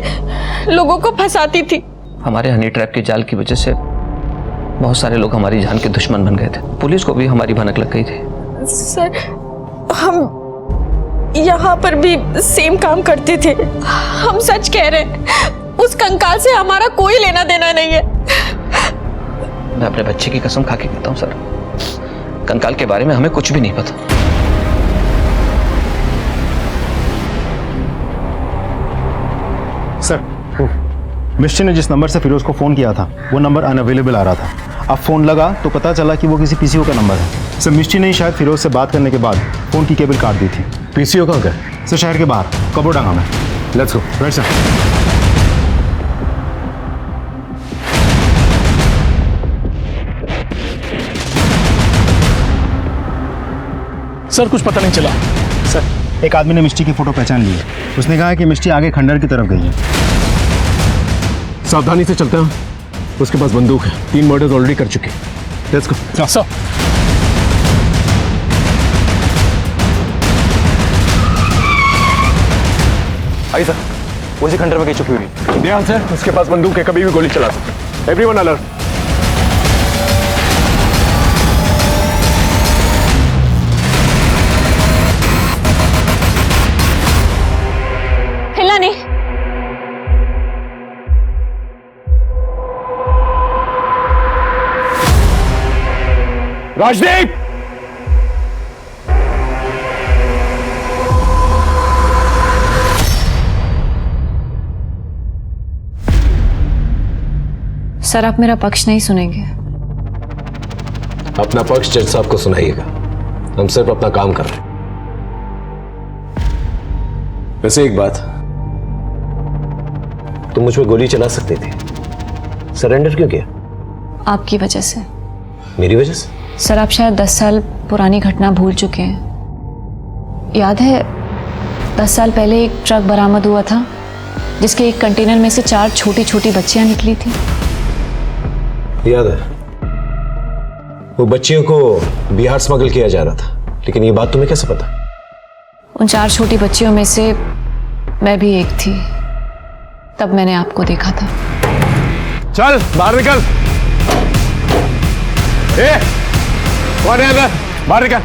लोगों को फंसाती थी। हमारे हनी ट्रैप के जाल की वजह से बहुत सारे लोग हमारी जान के दुश्मन बन गए थे। पुलिस को भी हमारी भनक लग गई थी। सर, हम यहाँ पर भी सेम काम करते थे। हम सच कह रहे हैं, उस कंकाल से हमारा कोई लेना देना नहीं है। मैं अपने बच्चे की कसम खा के कहता हूँ सर, कंकाल के बारे में हमें कुछ भी नहीं पता। सर, मिस्टी ने जिस नंबर से फिरोज को फ़ोन किया था वो नंबर अनअवेलेबल आ रहा था। अब फ़ोन लगा तो पता चला कि वो किसी पीसीओ का नंबर है। सर, मिस्टी ने शायद फिरोज से बात करने के बाद फ़ोन की केबल काट दी थी। पीसीओ कहाँ का? सर, शहर के बाहर कबोडांगा में। Let's go. Right sir. Sir, कुछ पता नहीं चला। सर, एक आदमी ने मिस्टी की फ़ोटो पहचान ली है। उसने कहा कि मिस्टी आगे खंडर की तरफ गई है। सावधानी से चलते हैं, उसके पास बंदूक है। 3 मर्डर्स ऑलरेडी कर चुके। Let's go. Sir, I sir, उसी खंडर में कहीं छुपी हुई। ध्यान से, उसके पास बंदूक है, कभी भी गोली चला सकते। Everyone alert. हिलना नहीं। राजदीप, सर, आप मेरा पक्ष नहीं सुनेंगे। अपना पक्ष जज साहब को सुनाइएगा। हम सिर्फ अपना काम कर रहे हैं। वैसे एक बात, तुम मुझ पर गोली चला सकते थे, सरेंडर क्यों किया? आपकी वजह से। मेरी वजह से? सर आप शायद 10 साल पुरानी घटना भूल चुके हैं। याद है 10 साल पहले एक ट्रक बरामद हुआ था जिसके एक कंटेनर में से 4 छोटी छोटी बच्चियां निकली थी। याद है, वो बच्चियों को बिहार स्मगल किया जा रहा था, लेकिन ये बात तुम्हें कैसे पता? उन 4 छोटी बच्चियों में से मैं भी एक थी, तब मैंने आपको देखा था। चल बाहर निकल। कौन है अंदर? बाहर निकल।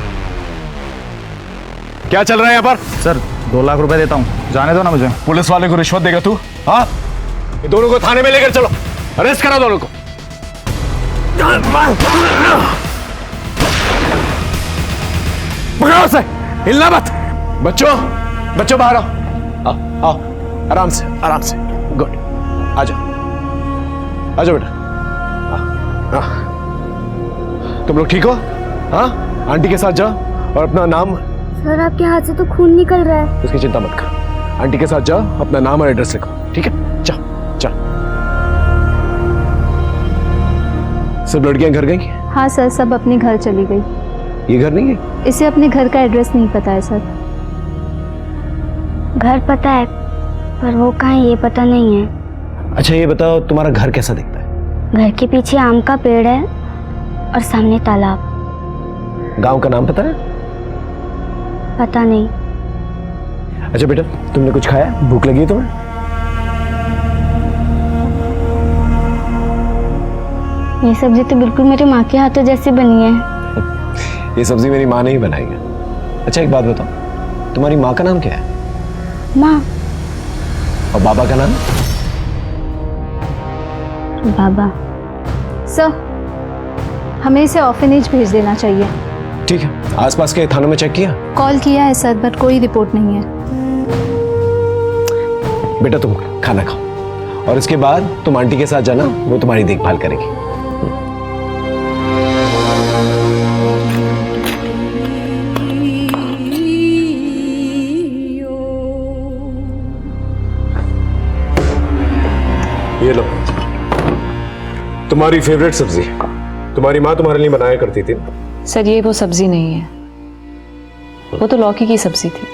क्या चल रहा है यहाँ पर? सर 2 लाख रुपए देता हूँ, जाने दो ना मुझे। पुलिस वाले को रिश्वत देगा तू? हाँ, ये दोनों को थाने में लेकर चलो, अरेस्ट करा दोनों को। पकड़ो उसे, हिलना मत। बच्चों बाहर आओ, आओ आराम से आराम से। गुड, आ जाओ बेटा। तुम लोग ठीक हो? हाँ, आंटी के साथ जाओ और अपना नाम। सर आपके हाथ से तो खून निकल रहा है। उसकी चिंता मत कर, आंटी के साथ जाओ, अपना नाम और एड्रेस लिखो, ठीक है? जाओ जाओ। सब लड़कियां घर गई? हाँ सर, सब अपने घर चली गई। ये घर नहीं है? इसे अपने घर का एड्रेस नहीं पता है सर। घर पता है पर वो कहाँ है ये पता नहीं है। अच्छा ये बताओ, तुम्हारा घर कैसा दिखता है? घर के पीछे आम का पेड़ है और सामने तालाब। गांव का नाम पता है? पता नहीं। अच्छा बेटा, तुमने कुछ खाया? भूख लगी है तुम्हें? ये सब्जी तो बिल्कुल मेरी माँ के हाथों जैसी बनी है। ये सब्जी मेरी माँ ने ही बनाई है। अच्छा एक बात बताओ, तुम्हारी माँ का नाम क्या है? माँ। और बाबा का नाम? बाबा। सर हमें इसे ऑर्फनेज भेज देना चाहिए। ठीक है, आसपास के थानों में चेक किया? कॉल किया है सर, बट कोई रिपोर्ट नहीं है। बेटा तुम खाना खाओ और इसके बाद तुम आंटी के साथ जाना, वो तुम्हारी देखभाल करेगी। ये लो, तुम्हारी फेवरेट सब्जी, तुम्हारी माँ तुम्हारे लिए बनाया करती थी। सर ये वो सब्जी नहीं है, वो तो लौकी की सब्जी थी।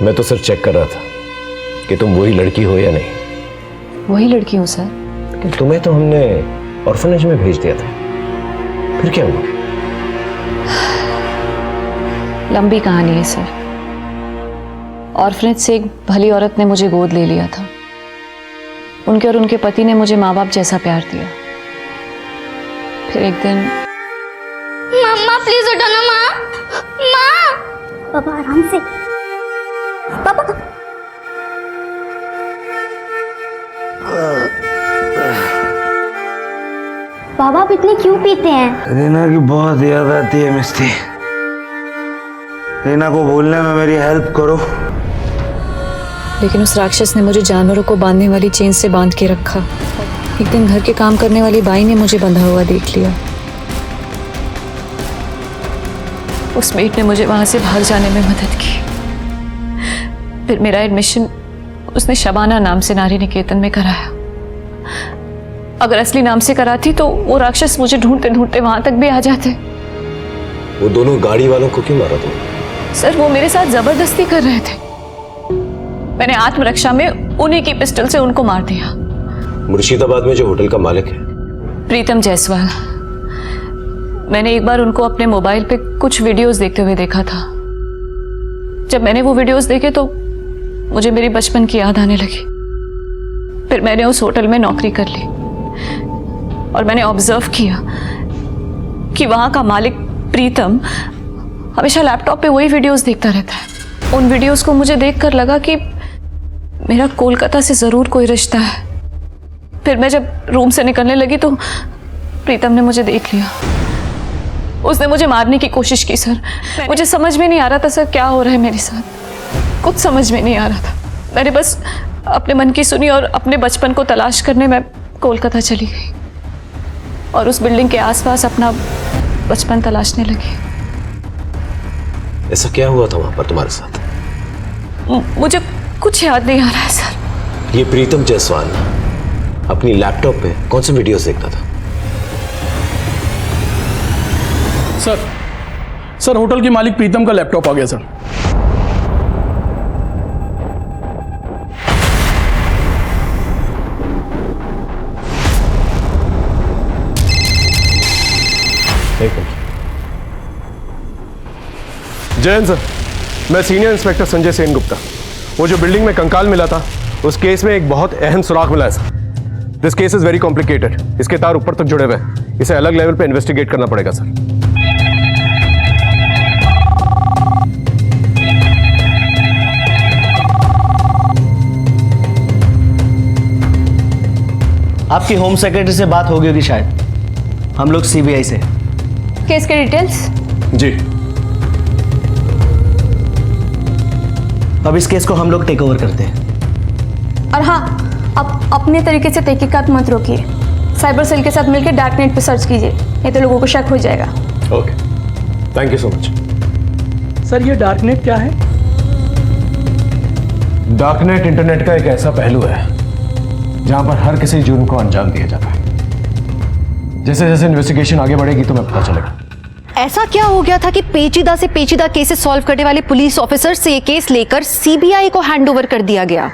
मैं तो सर चेक कर रहा था कि तुम वही लड़की हो या नहीं। वही लड़की हूँ सर। कि तुम्हें तो हमने ऑर्फनेज में भेज दिया था, फिर क्या हुआ? लंबी कहानी है सर। ऑर्फनेज से एक भली औरत ने मुझे गोद ले लिया था। उनके और उनके पति ने मुझे माँ बाप जैसा प्यार दिया। फिर एक दिन मम्मा प्लीज उठो ना माँ। माँ। पापा आराम से। पापा। पापा आप इतने क्यों पीते हैं? रीना की बहुत याद आती है मिस्टी। रीना को भूलने में मेरी हेल्प करो। लेकिन उस राक्षस ने मुझे जानवरों को बांधने वाली चेन से बांध के रखा। एक दिन घर के काम करने वाली बाई ने मुझे बंधा हुआ देख लिया। उस मेट ने मुझे वहां से भाग जाने में मदद की। फिर मेरा एडमिशन उसने शबाना नाम से नारी निकेतन में कराया। अगर असली नाम से कराती तो वो राक्षस मुझे ढूंढते ढूंढते वहां तक भी आ जाते। वो दोनों गाड़ी वालों को क्यों मारा तुम? सर वो मेरे साथ जबरदस्ती कर रहे थे। मैंने आत्मरक्षा में उन्हीं की पिस्टल से उनको मार दिया। मुर्शिदाबाद में जो होटल का मालिक है प्रीतम जायसवाल, मैंने एक बार उनको अपने मोबाइल पे कुछ वीडियोस देखते हुए देखा था। जब मैंने वो वीडियोस देखे तो मुझे मेरी बचपन की याद आने लगी। फिर मैंने उस होटल में नौकरी कर ली और मैंने ऑब्जर्व किया कि वहां का मालिक प्रीतम हमेशा लैपटॉप पे वही वीडियोस देखता रहता है। उन वीडियोस को मुझे देखकर लगा कि मेरा कोलकाता से जरूर कोई रिश्ता है। फिर मैं जब रूम से निकलने लगी तो प्रीतम ने मुझे देख लिया। उसने मुझे मारने की कोशिश की सर। मुझे समझ में नहीं आ रहा था सर क्या हो रहा है मेरे साथ। कुछ समझ में नहीं आ रहा था। मैंने बस अपने मन की सुनी और अपने बचपन को तलाश करने में कोलकाता चली गई और उस बिल्डिंग के आसपास अपना बचपन तलाशने लगी। ऐसा क्या हुआ था वहां पर तुम्हारे साथ? मुझे कुछ याद नहीं आ रहा है सर। ये प्रीतम जायसवाल अपनी लैपटॉप पे कौन सी वीडियोस देखता था? सर होटल के मालिक प्रीतम का लैपटॉप आ गया सर। जयंत सर, मैं सीनियर इंस्पेक्टर संजय सेन गुप्ता। वो जो बिल्डिंग में कंकाल मिला था उस केस में एक बहुत अहम सुराग मिला है sir. This case is very complicated. इसके तार ऊपर तक जुड़े हुए हैं। इसे अलग लेवल पे इन्वेस्टिगेट करना पड़ेगा सर। आपकी होम सेक्रेटरी से बात होगी होगी शायद। हम लोग सीबीआई से। केस के डिटेल्स? जी। अब इस केस को हम लोग टेक ओवर करते हैं। और हाँ, आप अपने तरीके से तहकीकात मत रोकिए। साइबर सेल के साथ मिलकर डार्कनेट पे सर्च कीजिए, नहीं तो लोगों को शक हो जाएगा। Okay, thank you so much. Sir ये डार्कनेट क्या है? डार्कनेट इंटरनेट का एक ऐसा पहलू है जहां पर हर किसी जुर्म को अंजाम दिया जाता है। जैसे जैसे इन्वेस्टिगेशन आगे बढ़ेगी तुम्हें पता चलेगा। ऐसा क्या हो गया था कि पेचीदा से पेचीदा केसेस सॉल्व करने वाले पुलिस ऑफिसर से ये केस लेकर सीबीआई को हैंडओवर कर दिया गया?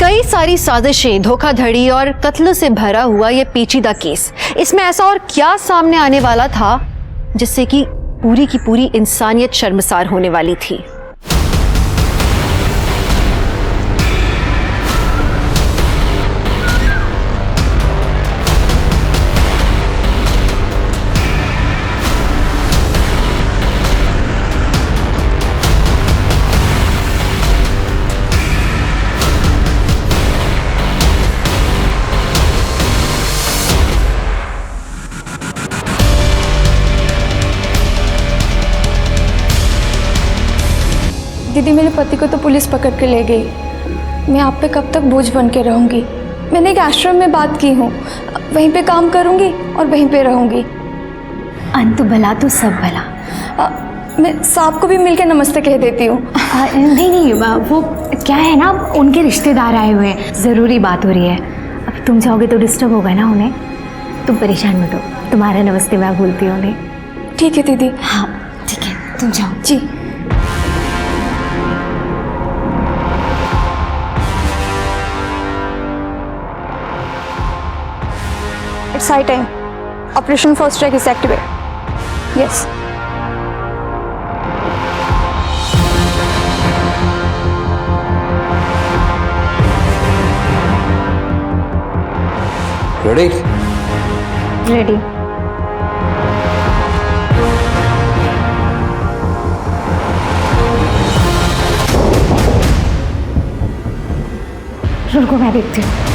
कई सारी साजिशें, धोखाधड़ी और कत्ल से भरा हुआ ये पेचीदा केस, इसमें ऐसा और क्या सामने आने वाला था जिससे कि पूरी की पूरी इंसानियत शर्मसार होने वाली थी? दीदी, मेरे पति को तो पुलिस पकड़ के ले गई। मैं आप पे कब तक बोझ बन के रहूंगी? मैंने एक आश्रम में बात की हूँ, वहीं पे काम करूंगी और वहीं पे रहूंगी। अंत भला तो सब भला। मैं सांप को भी मिलकर नमस्ते कह देती हूँ। नहीं, वो क्या है ना, उनके रिश्तेदार आए हुए हैं, ज़रूरी बात हो रही है। अब तुम जाओगे तो डिस्टर्ब होगा ना उन्हें। तुम परेशान मत हो, तुम्हारा नमस्ते मैं बोलती हूँ उन्हें। ठीक है दीदी। हाँ ठीक है, तुम जाओ। जी। It's high time. Operation First Strike is activated. Yes. Ready? Ready. रुको, मैं देखती हूँ।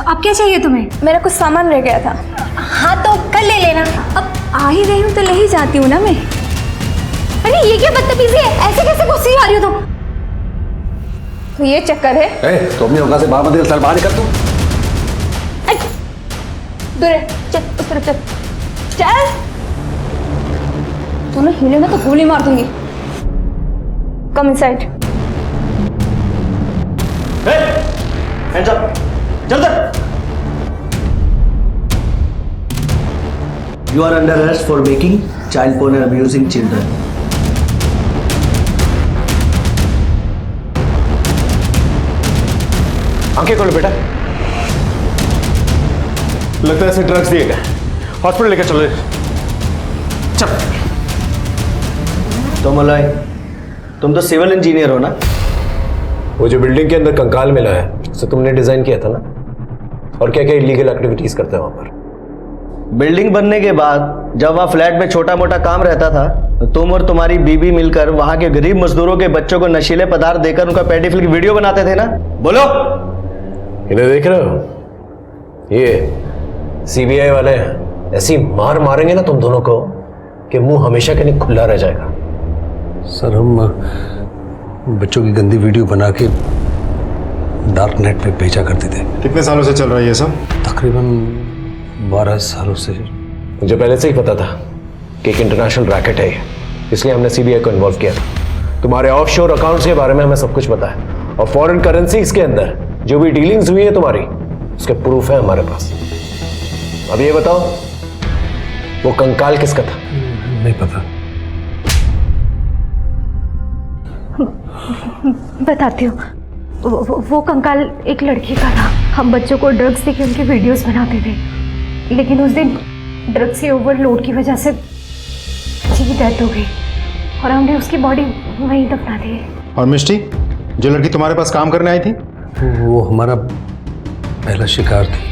अब क्या चाहिए तुम्हें? मेरा कुछ सामान रह गया था। हाँ तो कल ले लेना। अब आ ही रही हूँ तो ले ही जाती हूँ ना मैं। अरे ये क्या बदतमीजी है, ऐसे कैसे गुस्से आ रही हो तुम? तो ये चक्कर है। तो अपनी औकात से बाहर मत निकल, बाहर निकल तू। दूर है, चल उस तरफ चल। चल, तूने हिले ना तो गोली मार दूंगी। Come inside. हैंड्स अप, जल्दी। You are under arrest for making child porn and abusing children. आंखें खोलो बेटा। लगता है इसे ड्रग्स दिए गए। हॉस्पिटल लेकर चलो। चल। तो मलय, तुम तो सिविल इंजीनियर हो ना? वो जो बिल्डिंग के अंदर कंकाल मिला है उसे तुमने डिजाइन किया था ना? और क्या क्या इलीगल एक्टिविटीज करते हैं वहां पर? बिल्डिंग बनने के बाद जब वहाँ फ्लैट में छोटा मोटा काम रहता था तो तुम और तुम्हारी बीबी मिलकर वहाँ के गरीब मजदूरों के बच्चों को नशीले पदार्थ देकर उनका पेडोफिल की वीडियो बनाते थे ना? बोलो। इन्हें देख रहे हो? ये सीबीआई वाले ऐसी मार मारेंगे ना तुम दोनों को कि मुंह हमेशा के लिए खुला रह जाएगा। सर हम बच्चों की गंदी वीडियो बना के डार्क नेट पे बेचा करते थे। कितने सालों से चल रहा है ये सब? तकरीबन 12 सालों से। मुझे पहले से ही पता था कि एक इंटरनेशनल रैकेट है ये, इसलिए हमने सीबीआई को इन्वॉल्व किया। तुम्हारे ऑफशोर अकाउंट्स के बारे में हमें सब कुछ पता है और फॉरेन करेंसीज के अंदर जो भी डीलिंग्स हुई है तुम्हारी, उसके प्रूफ है हमारे पास। अब ये बताओ, वो कंकाल किसका था? नहीं पता। बताती हूँ। वो कंकाल एक लड़की का था। हम बच्चों को ड्रग्स देके उनके वीडियोस बनाते थे, लेकिन उस दिन ड्रग्स के ओवरलोड की वजह से बच्ची की डेथ हो गई और हमने उसकी बॉडी वहीं दफना दी। और मिष्टी, जो लड़की तुम्हारे पास काम करने आई थी? वो हमारा पहला शिकार थी।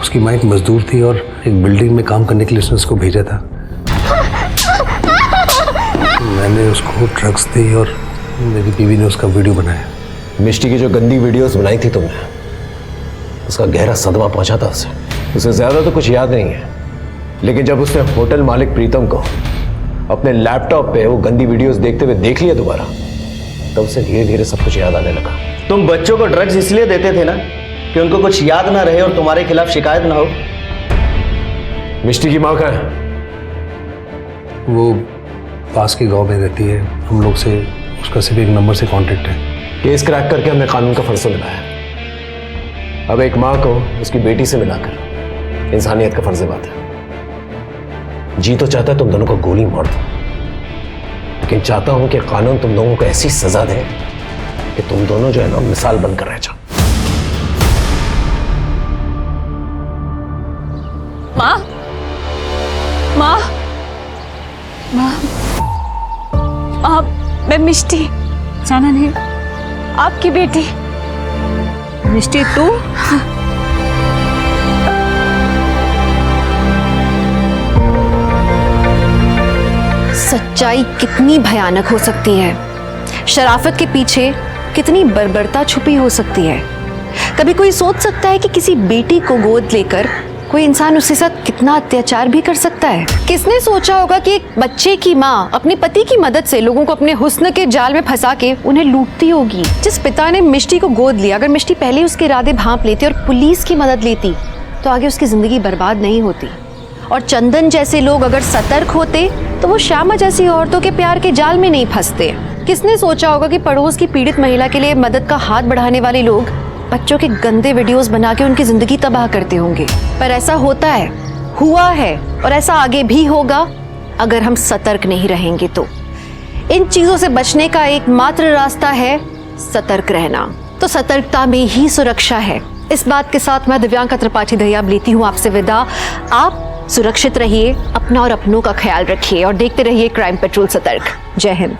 उसकी माँ एक मजदूर थी और एक बिल्डिंग में काम करने के लिए उसने उसको भेजा था। मैंने उसको ड्रग्स दी और मेरी बीवी ने उसका वीडियो बनाया। मिष्टी की जो गंदी वीडियोस बनाई थी तुमने, उसका गहरा सदमा पहुंचा था उसे ज्यादा तो कुछ याद नहीं है, लेकिन जब उसने होटल मालिक प्रीतम को अपने लैपटॉप पे वो गंदी वीडियोस देखते हुए देख लिया दोबारा, तब उसे धीरे धीरे सब कुछ याद आने लगा। तुम बच्चों को ड्रग्स इसलिए देते थे ना कि उनको कुछ याद ना रहे और तुम्हारे खिलाफ शिकायत ना हो। मिष्टी की माँ कहाँ है? वो पास के गांव में रहती है। हम लोग से उसका सिर्फ एक नंबर से कांटेक्ट है। केस क्रैक करके हमने कानून का फर्ज निभाया। अब एक माँ को उसकी बेटी से मिलाकर इंसानियत का फर्ज निभाता है। जी तो चाहता है तुम दोनों को गोली मार दो, लेकिन चाहता हूं कि कानून तुम दोनों को ऐसी सजा दे कि तुम दोनों जो है ना मिसाल बनकर रह जाओ। माँ, माँ, माँ, माँ, मैं मिष्टी, जाना नहीं, आपकी बेटी मिष्टी। तू? सच्चाई कितनी भयानक हो सकती है, शराफत के पीछे कितनी बर्बरता छुपी हो सकती है। कभी कोई सोच सकता है कि किसी बेटी को गोद लेकर कोई इंसान उसके साथ कितना अत्याचार भी कर सकता है? किसने सोचा होगा कि एक बच्चे की माँ अपने पति की मदद से लोगों को अपने हुस्न के जाल में फंसा के उन्हें लूटती होगी। जिस पिता ने मिष्टी को गोद लिया, अगर मिष्टी पहले उसके इरादे भांप लेती और पुलिस की मदद लेती तो आगे उसकी जिंदगी बर्बाद नहीं होती। और चंदन जैसे लोग अगर सतर्क होते तो वो श्यामा जैसी औरतों के प्यार के जाल में नहीं फंसते। किसने सोचा होगा कि पड़ोस की पीड़ित महिला के लिए मदद का हाथ बढ़ाने वाले लोग बच्चों के गंदे वीडियोस बना के उनकी जिंदगी तबाह करते होंगे। पर ऐसा होता है, हुआ है और ऐसा आगे भी होगा अगर हम सतर्क नहीं रहेंगे तो। इन चीजों से बचने का एकमात्र रास्ता है सतर्क रहना। तो सतर्कता में ही सुरक्षा है। इस बात के साथ मैं दिव्यांका त्रिपाठी दहिया लेती हूँ आपसे विदा। आप सुरक्षित रहिए, अपना और अपनों का ख्याल रखिए और देखते रहिए क्राइम पेट्रोल सतर्क। जय हिंद।